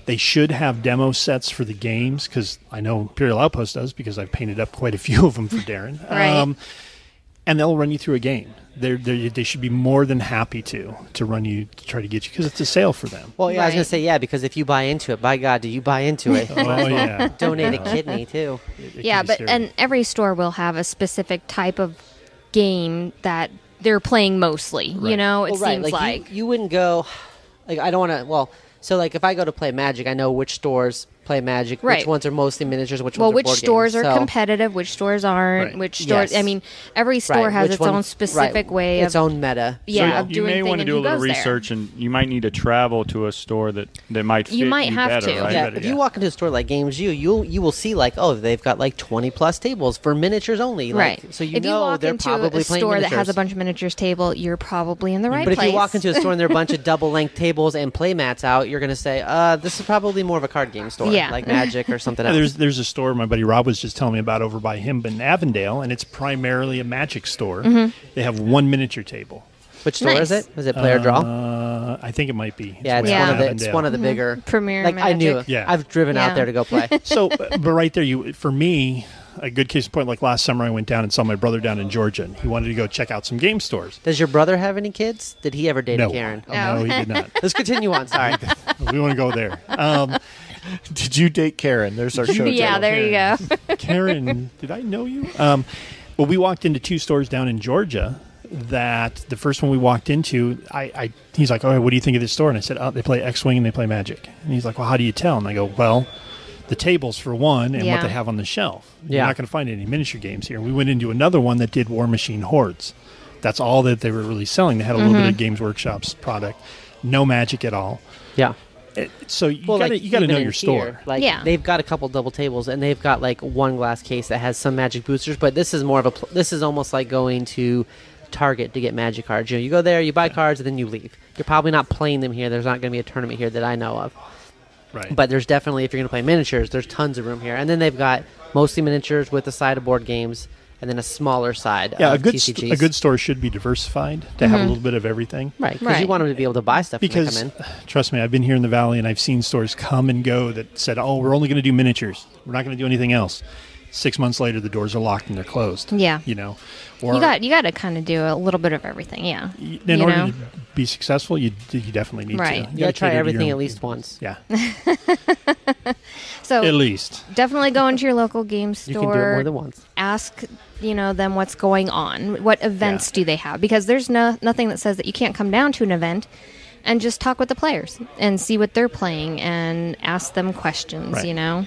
They should have demo sets for the games, because I know Imperial Outpost does, because I've painted up quite a few of them for Darren. Right. And they'll run you through a game. They should be more than happy to run you, to try to get you, because it's a sale for them. Well, yeah, I was going Right. to say, because if you buy into it, by God, do you buy into it? Oh, yeah. Donate a kidney, too. It can Yeah, be but scary. and every store will have a specific type of game that they're playing mostly. You Right. know, it Well, right, seems like. you wouldn't go, like, I don't want to, so like if I go to play Magic, I know which stores play Magic, Right. which ones are mostly miniatures, which Well, ones are which board stores games. are So- competitive, which stores aren't, Right. which stores. Yes. I mean, every store Right, has which its one- own specific right, way its of own meta. yeah, So of you doing may thing, want to and do a who little goes there. research, and you might need to travel to a store that might fit You might have better, to. right? Yeah, better, if yeah. you walk into a store like Games you will see like, oh, they've got like 20 plus tables for miniatures only. Like, Right. So if you know walk they're into probably a playing store that miniatures. has a bunch of miniatures table, you're probably in the right But place. if you walk into a store and there are a bunch of double length tables and play mats out, you're going to say, this is probably more of a card game store, Yeah. like Magic or something Yeah, else. there's a store my buddy Rob was just telling me about over by him in Avondale, and it's primarily a Magic store. They have one miniature table. Which store is Nice. it? Is it Play or Draw? I think it might be. Yeah, it's Yeah. one of the bigger. Premier Like I knew, Magic. Yeah. I've driven Yeah. out there to go play. So, but right there, for me, a good case in point, like last summer I went down and saw my brother down in Georgia, and he wanted to go check out some game stores. Does your brother have any kids? Did he ever date No. a Karen? No, he did not. Let's continue on. Sorry. We want to go there. Did you date Karen? There's our show Yeah, title. there you go. Karen, did I know you? Well, we walked into 2 stores down in Georgia. That the first one we walked into, he's like, "Oh, what do you think of this store?" And I said, "Oh, they play X-Wing and they play Magic." And he's like, "Well, how do you tell?" And I go, "Well, the tables for one, and what Yeah. they have on the shelf. Yeah. You're not going to find any miniature games here. We went into another one that did War Machine Hordes. That's all that they were really selling. They had a little bit of Games Workshop's product, no Magic at all. Yeah. So you Well, got to even know in your store. here, like Yeah. they've got a couple double tables, and they've got like one glass case that has some Magic boosters. But this is more of this is almost like going to Target to get Magic cards. You go there, you buy cards, and then you leave. You're probably not playing them here. There's not going to be a tournament here that I know of. Right. But there's definitely, if you're going to play miniatures, there's tons of room here. And then they've got mostly miniatures with a side of board games, and then a smaller side yeah, of TCGs. a good store should be diversified to have a little bit of everything. Right, because Right. you want them to be able to buy stuff when Because, they come in. trust me, I've been here in the Valley, and I've seen stores come and go that said, oh, we're only going to do miniatures. We're not going to do anything else. 6 months later, the doors are locked and they're closed. Yeah. You know, or You got to kind of do a little bit of everything. Yeah. in order to be successful, you definitely need Right. to. You got to try cater to everything your at own- least once. Yeah, So at least. definitely go into your local game You store. can do it more than once. Ask them what's going on. What events do they have? Because there's nothing that says that you can't come down to an event and just talk with the players and see what they're playing and ask them questions. Right. You know,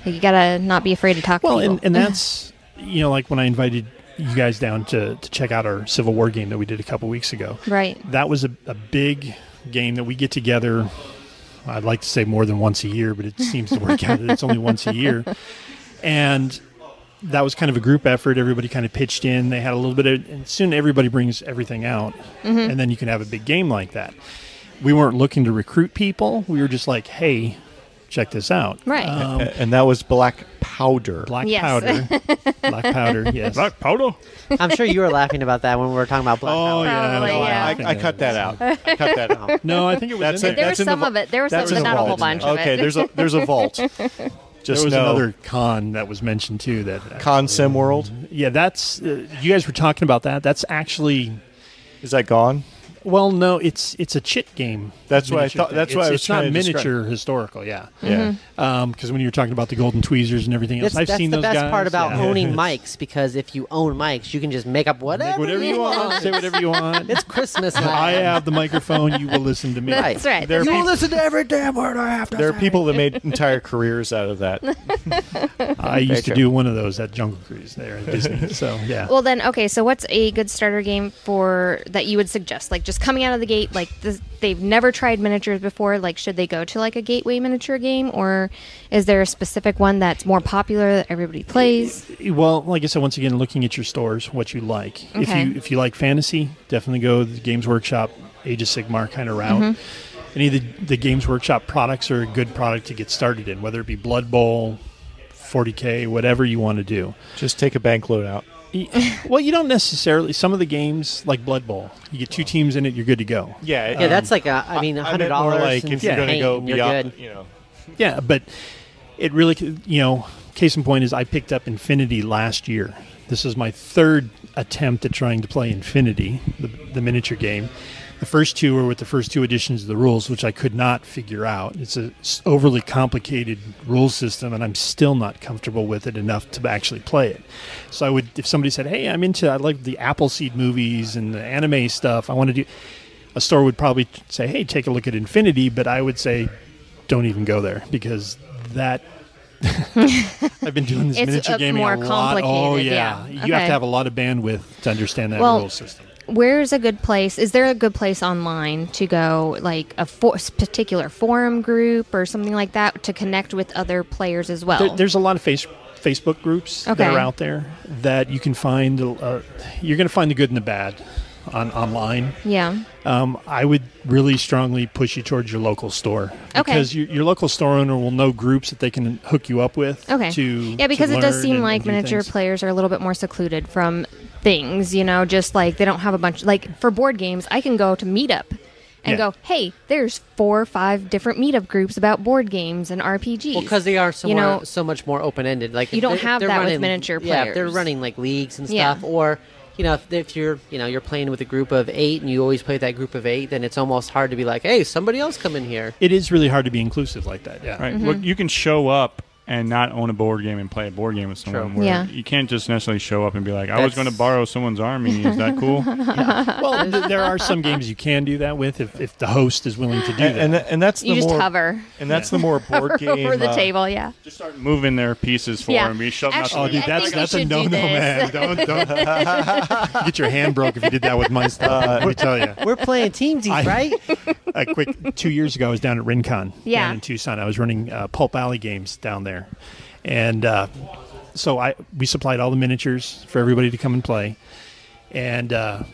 you gotta not be afraid to talk Well, to people. and that's, like when I invited you guys down to check out our Civil War game that we did a couple weeks ago. right. That was a big game that we get together. I'd like to say more than once a year, but it seems to work out that it's only once a year. And that was kind of a group effort. Everybody kind of pitched in. They had a little bit of, and soon everybody brings everything out, and then you can have a big game like that. We weren't looking to recruit people. We were just like, hey, check this out. Right. And that was black powder. Black Yes. powder. Black powder, yes. Black powder? I'm sure you were laughing about that when we were talking about Black Oh, Power. yeah. Probably, no, yeah. I cut that out. I cut that out. No, I think it was That's in it. There there. was in the some vault. of it. There was That's some, in but the not a whole vault. bunch of Okay, it. there's a vault. Just There was know. another con that was mentioned, too. That Con Sim World. Yeah, that's... you guys were talking about that. That's actually... Is that gone? Well, no, it's a chit game. That's what I miniature thought- thing. that's what I was It's not trying to describe. miniature historical, yeah. Yeah. Because when you were talking about the golden tweezers and everything else, That's I've seen the those best guys. part about yeah. owning mics, because if you own mics, you can just make up whatever, Make whatever you want. Say whatever you want. It's Christmas night. I have the microphone. You will listen to me. Right. That's right. There are You will people- listen to every damn word I have to There are say. people that made entire careers out of that. I used to true. do one of those at Jungle Cruise there at Disney. So, yeah. Well, then, okay. So, what's a good starter game for that you would suggest? Like, just coming out of the gate, like they've never tried miniatures before. Like, should they go to like a gateway miniature game, or is there a specific one that's more popular that everybody plays? Well, like I said, once again, looking at your stores, what you like. Okay. If you like fantasy, definitely go the Games Workshop, Age of Sigmar kind of route. Any of the Games Workshop products are a good product to get started in, whether it be Blood Bowl, 40K, whatever you want to do. Just take a bank load out. Well, you don't necessarily. Some of the games, like Blood Bowl, you get 2 teams in it, you're good to go. Yeah. Yeah, that's like I meant $100. more like if you're and going to go paint, you're beyond, good. Yeah, but it really, case in point is I picked up Infinity last year. This is my 3rd attempt at trying to play Infinity, the miniature game. The first 2 were with the first 2 editions of the rules, which I could not figure out. It's a overly complicated rule system, and I'm still not comfortable with it enough to actually play it. So I would, if somebody said, hey, I like the Appleseed movies and the anime stuff, I want to do, a store would probably say, hey, take a look at Infinity, but I would say, don't even go there, because that... I've been doing this It's miniature gaming more a lot. Oh, complicated, yeah. yeah. You have Okay. to have a lot of bandwidth to understand that Well, rule system. Where's a good place? Is there a good place online to go, like a particular forum group or something like that, to connect with other players as well? There's a lot of Facebook groups that Okay. are out there that you can find. You're going to find the good and the bad online. Yeah. I would really strongly push you towards your local store, Okay. because your local store owner will know groups that they can hook you up with. Okay. To Because to it does learn seem and like do miniature things. players are a little bit more secluded from things, just like they don't have a bunch. Like for board games, I can go to Meetup and Yeah. go, hey, there's 4 or 5 different Meetup groups about board games and RPGs. Well, because they are know, so much more open-ended. Like you if don't they- have they're that with running, miniature Yeah, if they're players. running like leagues and Yeah. stuff, or if you're you're playing with a group of 8 and you always play with that group of 8, then it's almost hard to be like, hey, somebody else come in here. It is really hard to be inclusive like that. Yeah. Right. Well, you can show up and not own a board game and play a board game with someone. True. Where Yeah. You can't just necessarily show up and be like, I was That's- going to borrow someone's army. Is that cool? Well, there are some games you can do that with if the host is willing to do that. And that's the You just more hover and that's the more board game over the table. Yeah. Just start moving their pieces for Yeah. them. Be shoving out Actually, Oh, the dude, I think we that's a should do no-no, this. man. Don't get your hand broke if you did that with my stuff. Let me tell you. We're playing teamsies, right? A quick 2 years ago, I was down at RinCon Yeah. down in Tucson. I was running Pulp Alley games down there, and so we supplied all the miniatures for everybody to come and play. And a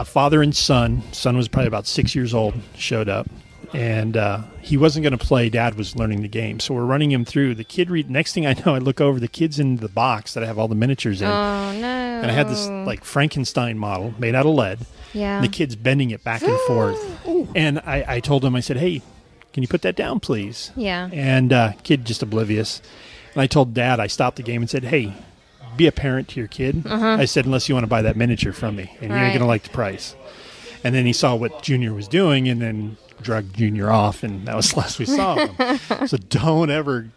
father and son was probably about 6 years old, showed up, and he wasn't going to play. Dad was learning the game, so we're running him through. The kid next thing I know, I look over, the kid's in the box that I have all the miniatures in, Oh no. and I had this like Frankenstein model made out of lead. Yeah. And the kid's bending it back and forth. And I told him, I said, hey, can you put that down, please? Yeah. And kid just oblivious. And I told Dad, I stopped the game and said, hey, be a parent to your kid. I said, unless you want to buy that miniature from me. And you ain't Right. going to like the price. And then he saw what Junior was doing and then drugged Junior off. And that was the last we saw of him. So don't ever,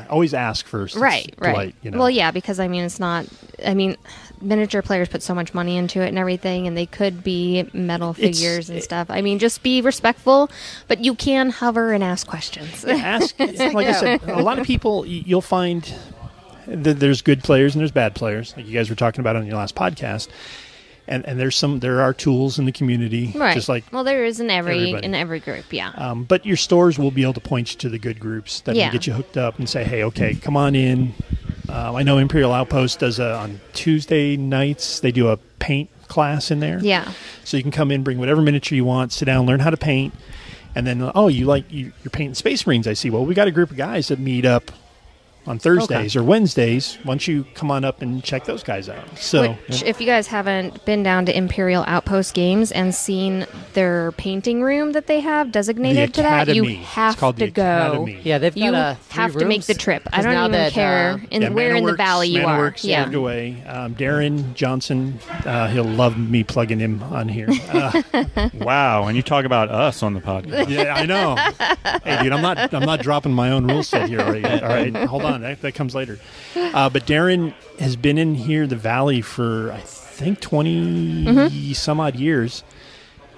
always ask first. It's Right. polite, you know. Well, yeah, because it's not. Miniature players put so much money into it and everything, and they could be metal figures and stuff. Just be respectful, but you can hover and ask questions. Ask, like I said, a lot of people, you'll find that there's good players and there's bad players, like you guys were talking about on your last podcast. And there are tools in the community, Right. just like well, there is in every everybody. group, yeah. but your stores will be able to point you to the good groups that Yeah. will get you hooked up and say, hey, okay, come on in. I know Imperial Outpost does on Tuesday nights, they do a paint class in there. Yeah. So you can come in, bring whatever miniature you want, sit down, learn how to paint. And then, you're painting Space Marines, I see. Well, we got a group of guys that meet up on Thursdays or Wednesdays. Why don't you come on up and check those guys out? So, Which, if you guys haven't been down to Imperial Outpost Games and seen their painting room that they have designated to that, you Academy. have It's called to the go. Academy. Yeah, they've You got three have to make rooms. the trip. I 'Cause don't now even that, care where in the Manaworks- valley you are. Manaworks Yeah. moved away. Darren Johnson, he'll love me plugging him on here. Wow. And you talk about us on the podcast. Yeah, I know. Hey, dude, I'm not dropping my own rule set here. All right, hold on, that comes later. But Darren has been in here, the valley, for I think 20 some odd years.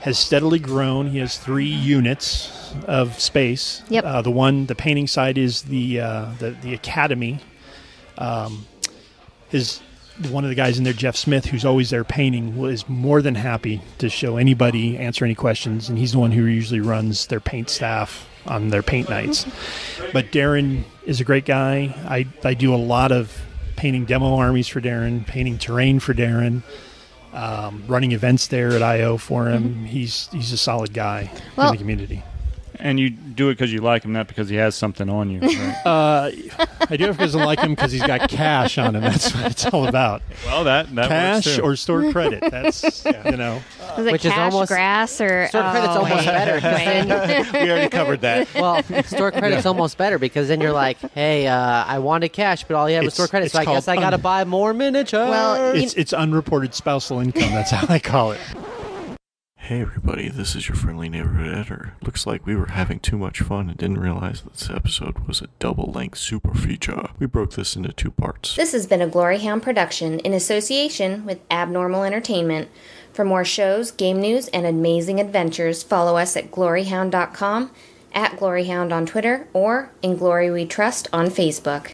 Has steadily grown. He has 3 units of space. Yep. The painting side is the academy. One of the guys in there, Jeff Smith, who's always there painting, is more than happy to show anybody, answer any questions, and he's the one who usually runs their paint staff on their paint nights. But Darren is a great guy. I do a lot of painting demo armies for Darren, painting terrain for Darren, running events there at I.O. for him. He's a solid guy in the community. And you do it because you like him, not because he has something on you. Right? I do it because I like him because he's got cash on him. That's what it's all about. Well, that Cash works too. or store credit. That's, Is it Which is cash, almost- grass, or Store credit's almost better, 'cause wait. We already covered that. Well, store credit's almost better because then you're like, hey, I wanted cash, but all you have is It's- store credit, it's so I guess called I got to buy more miniatures. Well, It's unreported spousal income. That's how I call it. Hey everybody, this is your friendly neighborhood editor. Looks like we were having too much fun and didn't realize that this episode was a double-length super feature. We broke this into 2 parts. This has been a GloryHoundd production in association with Abnormal Entertainment. For more shows, game news, and amazing adventures, follow us at gloryhound.com, at GloryHoundd on Twitter, or In Glory We Trust on Facebook.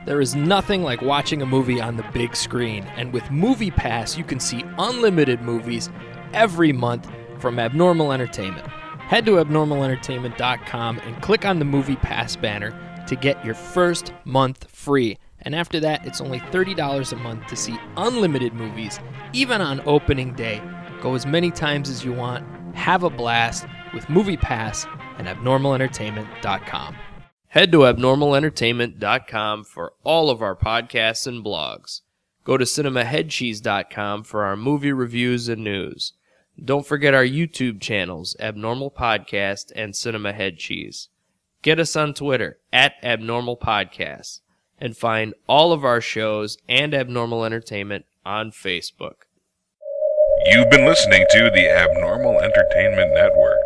There is nothing like watching a movie on the big screen, and with MoviePass, you can see unlimited movies every month from Abnormal Entertainment. Head to abnormalentertainment.com and click on the MoviePass banner to get your first month free. And after that, it's only $30 a month to see unlimited movies, even on opening day. Go as many times as you want. Have a blast with MoviePass and abnormalentertainment.com. Head to abnormalentertainment.com for all of our podcasts and blogs. Go to cinemaheadcheese.com for our movie reviews and news. Don't forget our YouTube channels, Abnormal Podcast and Cinema Head Cheese. Get us on Twitter, @AbnormalPodcast, and find all of our shows and Abnormal Entertainment on Facebook. You've been listening to the Abnormal Entertainment Network.